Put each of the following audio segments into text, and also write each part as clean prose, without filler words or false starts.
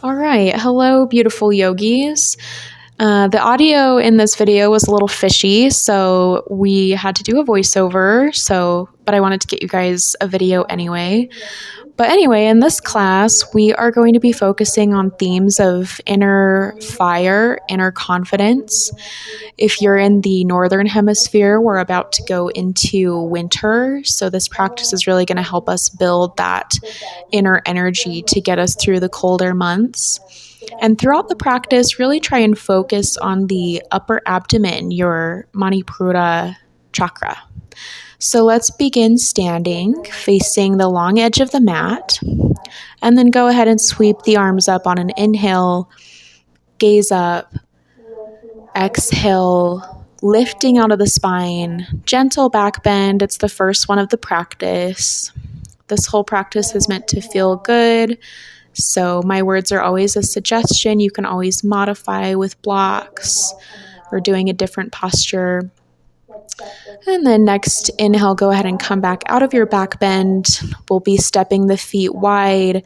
All right. Hello, beautiful yogis. The audio in this video was a little fishy, so we had to do a voiceover. But I wanted to get you guys a video anyway. But anyway, in this class, we are going to be focusing on themes of inner fire, inner confidence. If you're in the northern hemisphere, we're about to go into winter. So this practice is really going to help us build that inner energy to get us through the colder months. And throughout the practice, really try and focus on the upper abdomen, your Manipura chakra. So let's begin standing, facing the long edge of the mat, and then go ahead and sweep the arms up on an inhale, gaze up, exhale, lifting out of the spine, gentle back bend. It's the first one of the practice. This whole practice is meant to feel good. So my words are always a suggestion. You can always modify with blocks or doing a different posture. And then next inhale, go ahead and come back out of your back bend. We'll be stepping the feet wide,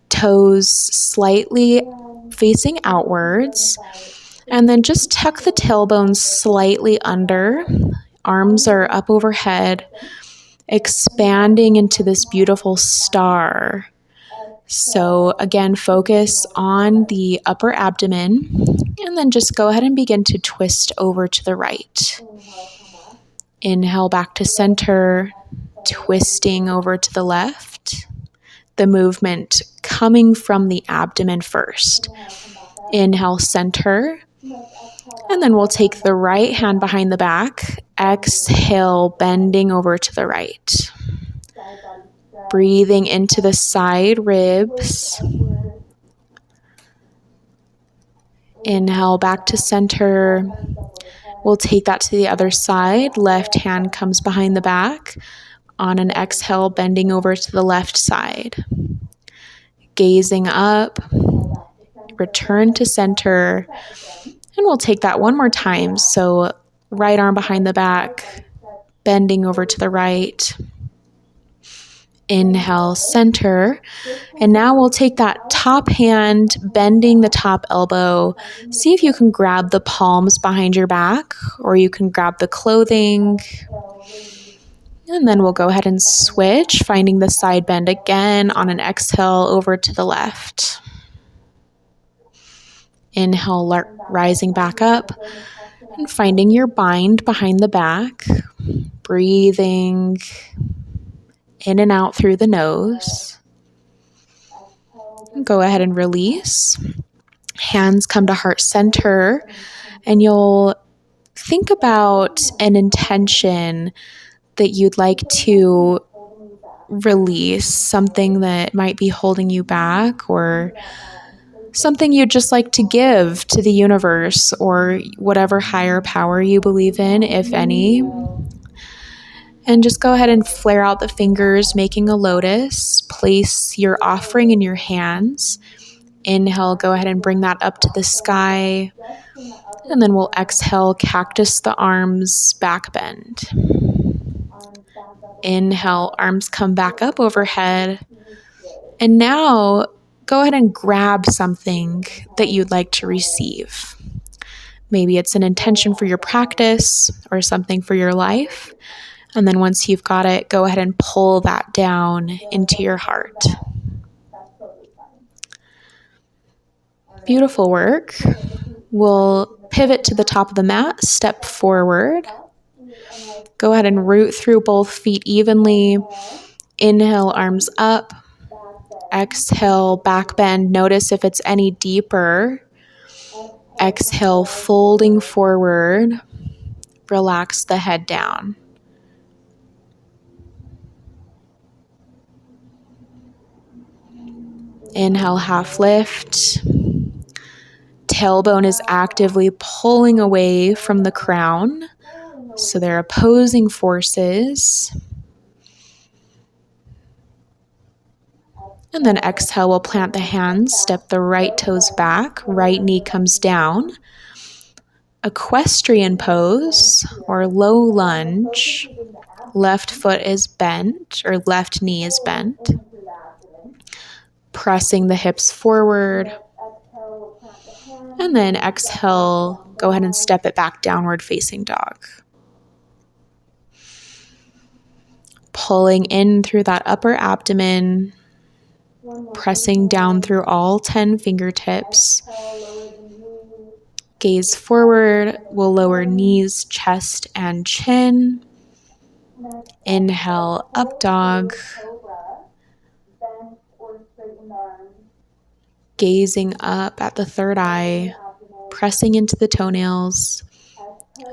toes slightly facing outwards. And then just tuck the tailbone slightly under. Arms are up overhead, expanding into this beautiful star. So again, focus on the upper abdomen, and then just go ahead and begin to twist over to the right. Inhale back to center, twisting over to the left. The movement coming from the abdomen first. Inhale, center. And then we'll take the right hand behind the back. Exhale, bending over to the right. Breathing into the side ribs. Inhale back to center. We'll take that to the other side. Left hand comes behind the back. On an exhale, bending over to the left side. Gazing up. Return to center. And we'll take that one more time. So right arm behind the back, bending over to the right. Inhale, center. And now we'll take that top hand, bending the top elbow. See if you can grab the palms behind your back, or you can grab the clothing. And then we'll go ahead and switch, finding the side bend again on an exhale over to the left. Inhale, rising back up and finding your bind behind the back. Breathing in and out through the nose. Go ahead and release. Hands come to heart center, and you'll think about an intention that you'd like to release, something that might be holding you back, or something you'd just like to give to the universe or whatever higher power you believe in, if any. And just go ahead and flare out the fingers, making a lotus. Place your offering in your hands. Inhale, go ahead and bring that up to the sky. And then we'll exhale, cactus the arms, back bend. Inhale, arms come back up overhead. And now go ahead and grab something that you'd like to receive. Maybe it's an intention for your practice or something for your life. And then once you've got it, go ahead and pull that down into your heart. Beautiful work. We'll pivot to the top of the mat, step forward. Go ahead and root through both feet evenly. Inhale, arms up. Exhale, back bend. Notice if it's any deeper. Exhale, folding forward. Relax the head down. Inhale, half lift. Tailbone is actively pulling away from the crown. So they're opposing forces. And then exhale, we'll plant the hands, step the right toes back, right knee comes down. Equestrian pose or low lunge. Left foot is bent or left knee is bent. Pressing the hips forward. And then exhale, go ahead and step it back, downward facing dog. Pulling in through that upper abdomen, pressing down through all 10 fingertips. Gaze forward, we'll lower knees, chest, and chin. Inhale, up dog. Gazing up at the third eye, pressing into the toenails.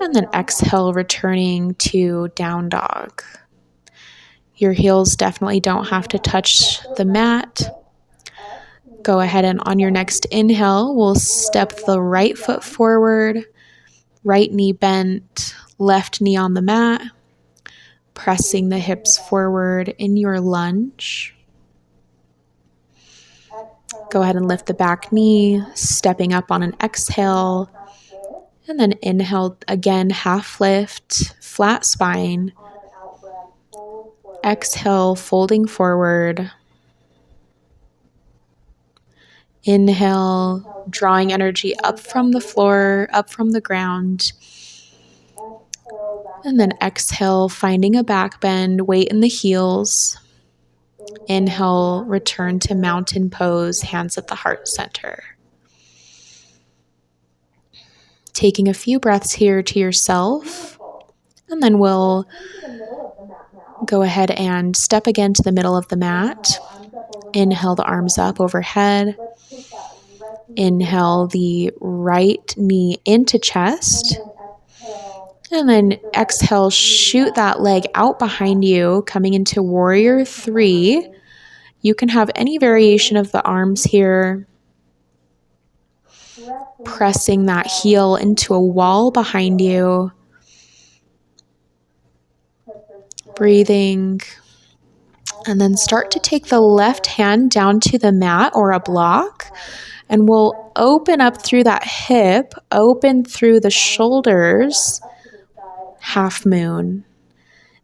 And then exhale, returning to down dog. Your heels definitely don't have to touch the mat. Go ahead and on your next inhale, we'll step the right foot forward, right knee bent, left knee on the mat, pressing the hips forward in your lunge. Go ahead and lift the back knee, stepping up on an exhale, and then inhale again, half lift, flat spine. Exhale, folding forward. Inhale, drawing energy up from the floor, up from the ground. And then exhale, finding a back bend, weight in the heels. Inhale, return to mountain pose, hands at the heart center. Taking a few breaths here to yourself, and then we'll go ahead and step again to the middle of the mat. Inhale the arms up overhead. Inhale the right knee into chest. And then exhale, shoot that leg out behind you, coming into warrior 3. You can have any variation of the arms here. Pressing that heel into a wall behind you. Breathing. And then start to take the left hand down to the mat or a block. And we'll open up through that hip, open through the shoulders, half moon.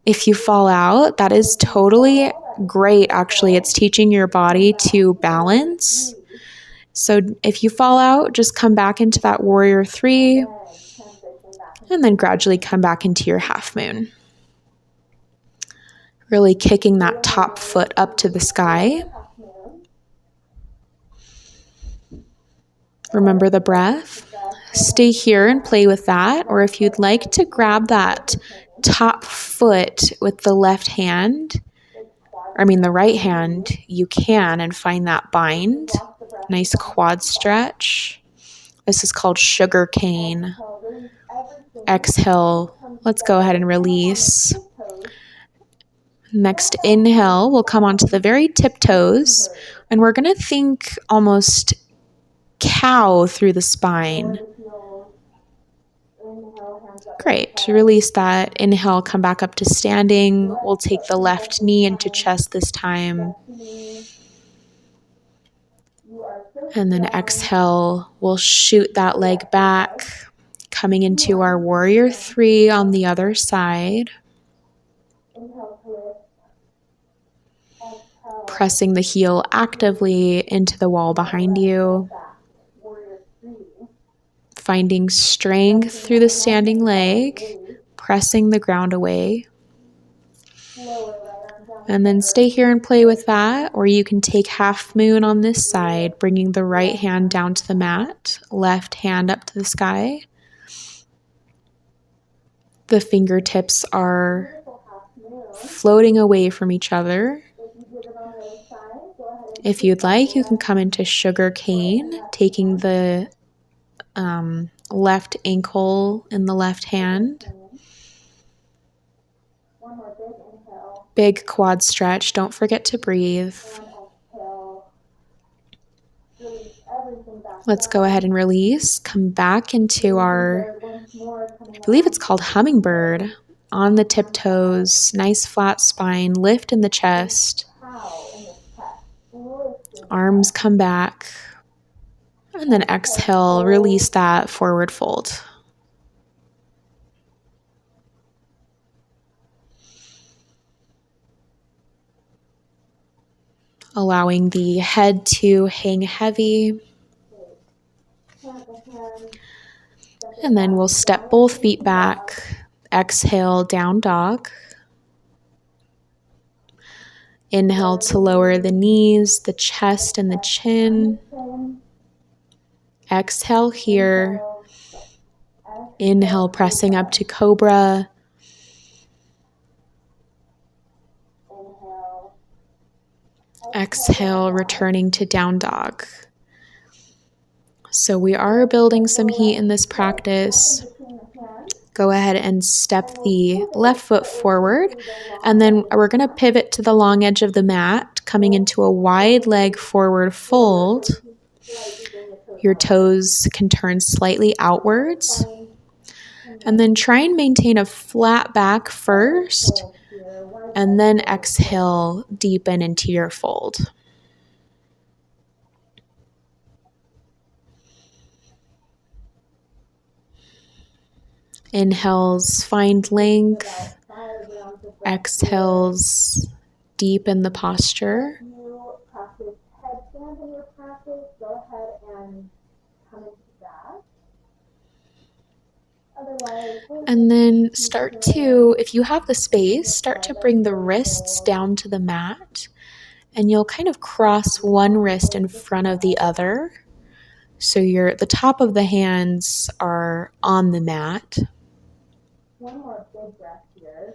If you fall out, that is totally great. Actually, it's teaching your body to balance. So if you fall out, just come back into that warrior 3 and then gradually come back into your half moon. Really kicking that top foot up to the sky. Remember the breath. Stay here and play with that. Or if you'd like to grab that top foot with the left hand, the right hand, you can, and find that bind. Nice quad stretch. This is called sugar cane. Exhale. Let's go ahead and release. Next inhale, we'll come onto the very tiptoes, and we're going to think almost cow through the spine. Great. Release that. Inhale, come back up to standing. We'll take the left knee into chest this time. And then exhale, we'll shoot that leg back, coming into our warrior 3 on the other side. Pressing the heel actively into the wall behind you. Finding strength through the standing leg, pressing the ground away. And then stay here and play with that, or you can take half moon on this side, bringing the right hand down to the mat, left hand up to the sky. The fingertips are floating away from each other. If you'd like, you can come into sugar cane, taking the left ankle in the left hand. Big quad stretch. Don't forget to breathe. Let's go ahead and release. Come back into our, I believe it's called hummingbird, on the tiptoes. Nice flat spine. Lift in the chest. Arms come back. And then exhale, release that forward fold. Allowing the head to hang heavy. And then we'll step both feet back. Exhale, down dog. Inhale to lower the knees, the chest, and the chin. Exhale here. Inhale, pressing up to cobra. Exhale, returning to down dog. So we are building some heat in this practice. Go ahead and step the left foot forward, and then we're going to pivot to the long edge of the mat, coming into a wide leg forward fold. Your toes can turn slightly outwards, and then try and maintain a flat back first, and then exhale, deepen into your fold. Inhales, find length. Exhales, deepen the posture. And then start to, if you have the space, start to bring the wrists down to the mat. And you'll kind of cross one wrist in front of the other. So the top of the hands are on the mat. One more big breath here.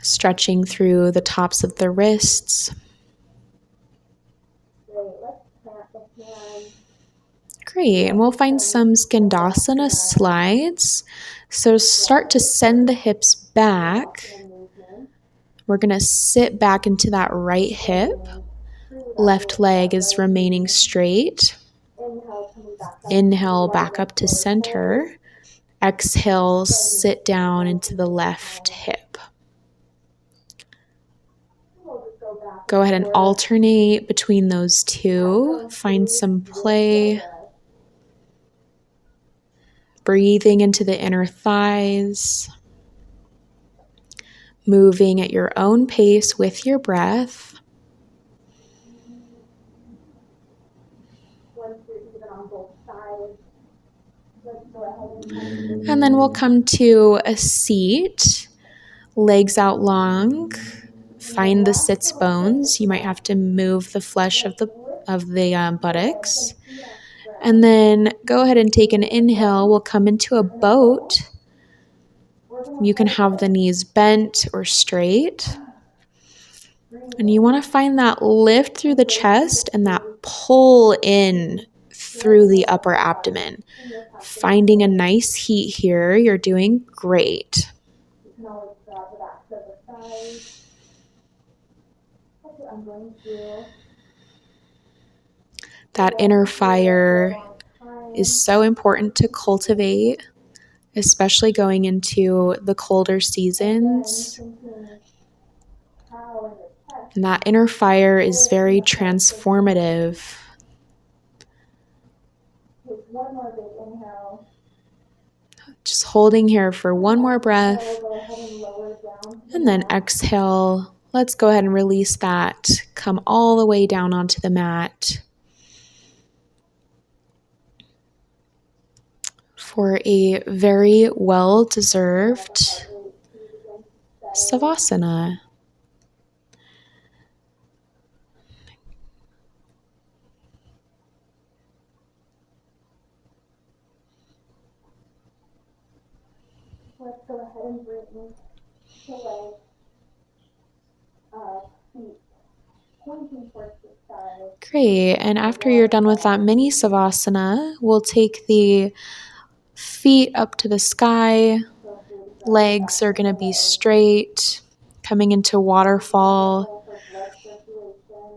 Stretching through the tops of the wrists. Great, let's plant the hands. Great, and we'll find some Skandasana slides. So start to send the hips back. We're going to sit back into that right hip. Left leg is remaining straight. Inhale back up to center. Exhale, sit down into the left hip. Go ahead and alternate between those two. Find some play. Breathing into the inner thighs. Moving at your own pace with your breath. And then we'll come to a seat, legs out long. Find the sits bones. You might have to move the flesh of the buttocks. And then go ahead and take an inhale. We'll come into a boat. You can have the knees bent or straight. And you want to find that lift through the chest and that pull in through the upper abdomen. Finding a nice heat here. You're doing great. That inner fire is so important to cultivate, especially going into the colder seasons. And that inner fire is very transformative. Just holding here for one more breath. And then exhale. Let's go ahead and release that. Come all the way down onto the mat. For a very well-deserved Savasana. Let's go ahead and bring the legs up, feet pointing towards the sky. Great, and after you're done with that mini Savasana, we'll take the feet up to the sky. Legs are going to be straight, coming into waterfall.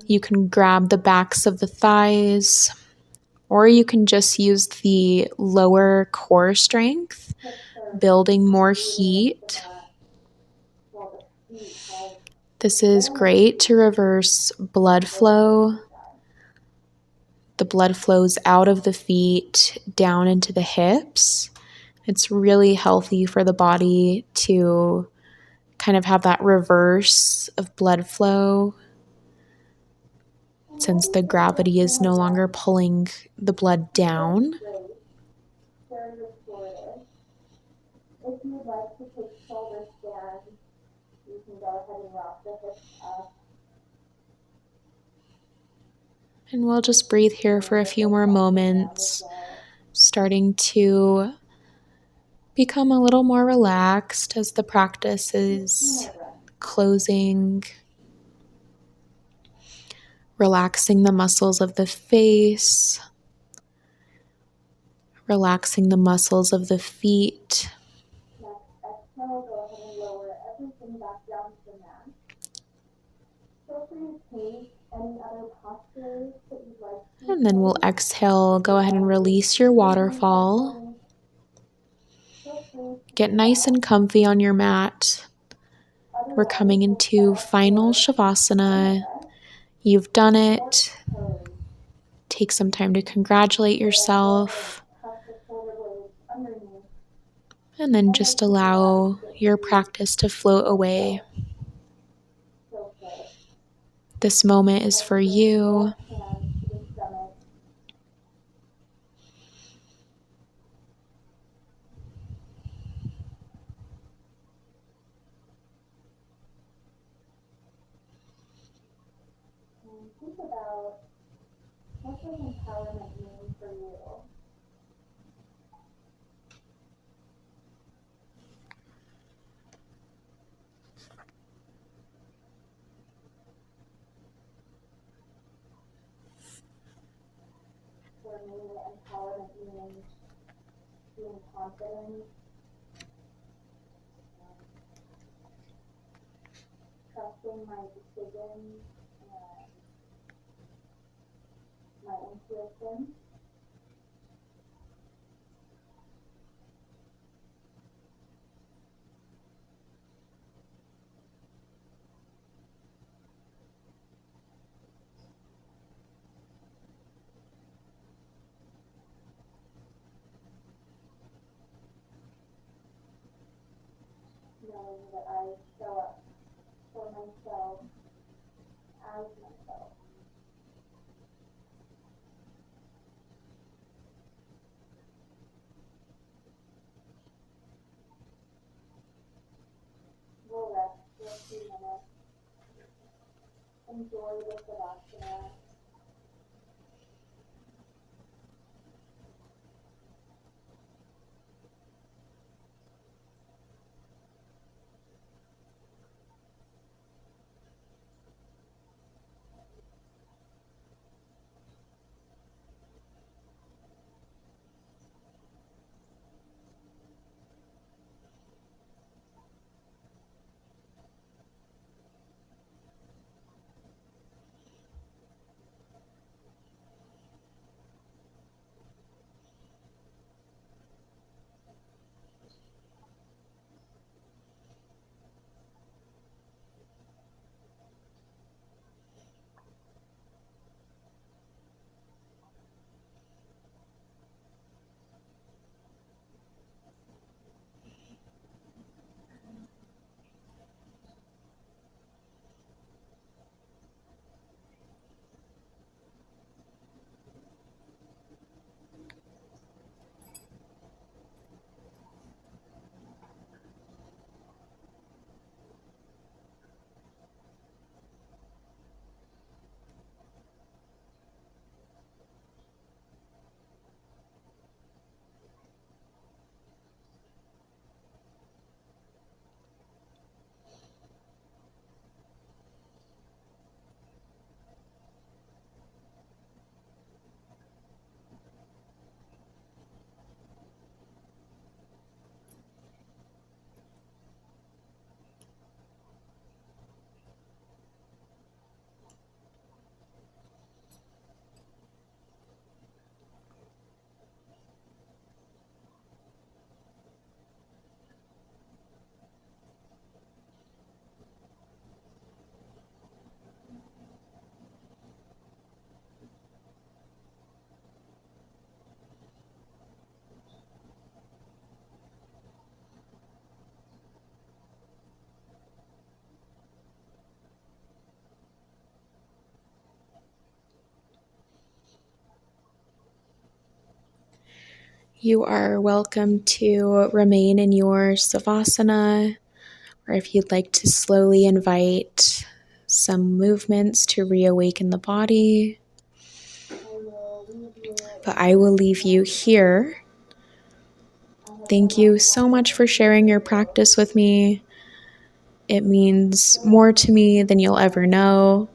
You can grab the backs of the thighs, or you can just use the lower core strength, building more heat. This is great to reverse blood flow. The blood flows out of the feet, down into the hips. It's really healthy for the body to kind of have that reverse of blood flow. since the gravity is no longer pulling the blood down. If you'd like to take shoulder stand, you can go ahead and rock the hips up. And we'll just breathe here for a few more moments, starting to become a little more relaxed as the practice is closing, relaxing the muscles of the face, relaxing the muscles of the feet. Next exhale, go ahead and lower everything back down to the mat. Feel free to take any other postures that you'd like to. And then we'll exhale, go ahead and release your waterfall. Get nice and comfy on your mat. We're coming into final Shavasana. You've done it. Take some time to congratulate yourself. And then just allow your practice to float away. This moment is for you. Think about what does empowerment mean for you? For me, empowerment means being confident, trusting my decisions and my intuition. Knowing that I show up for myself as myself. We'll rest for a few minutes. Enjoy the Savasana. You are welcome to remain in your savasana, or if you'd like to slowly invite some movements to reawaken the body. But I will leave you here. Thank you so much for sharing your practice with me. It means more to me than you'll ever know.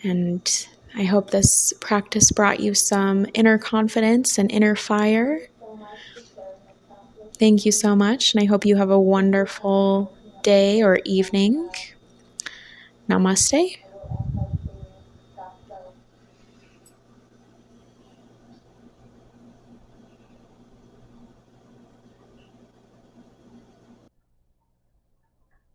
And I hope this practice brought you some inner confidence and inner fire. Thank you so much, and I hope you have a wonderful day or evening. Namaste.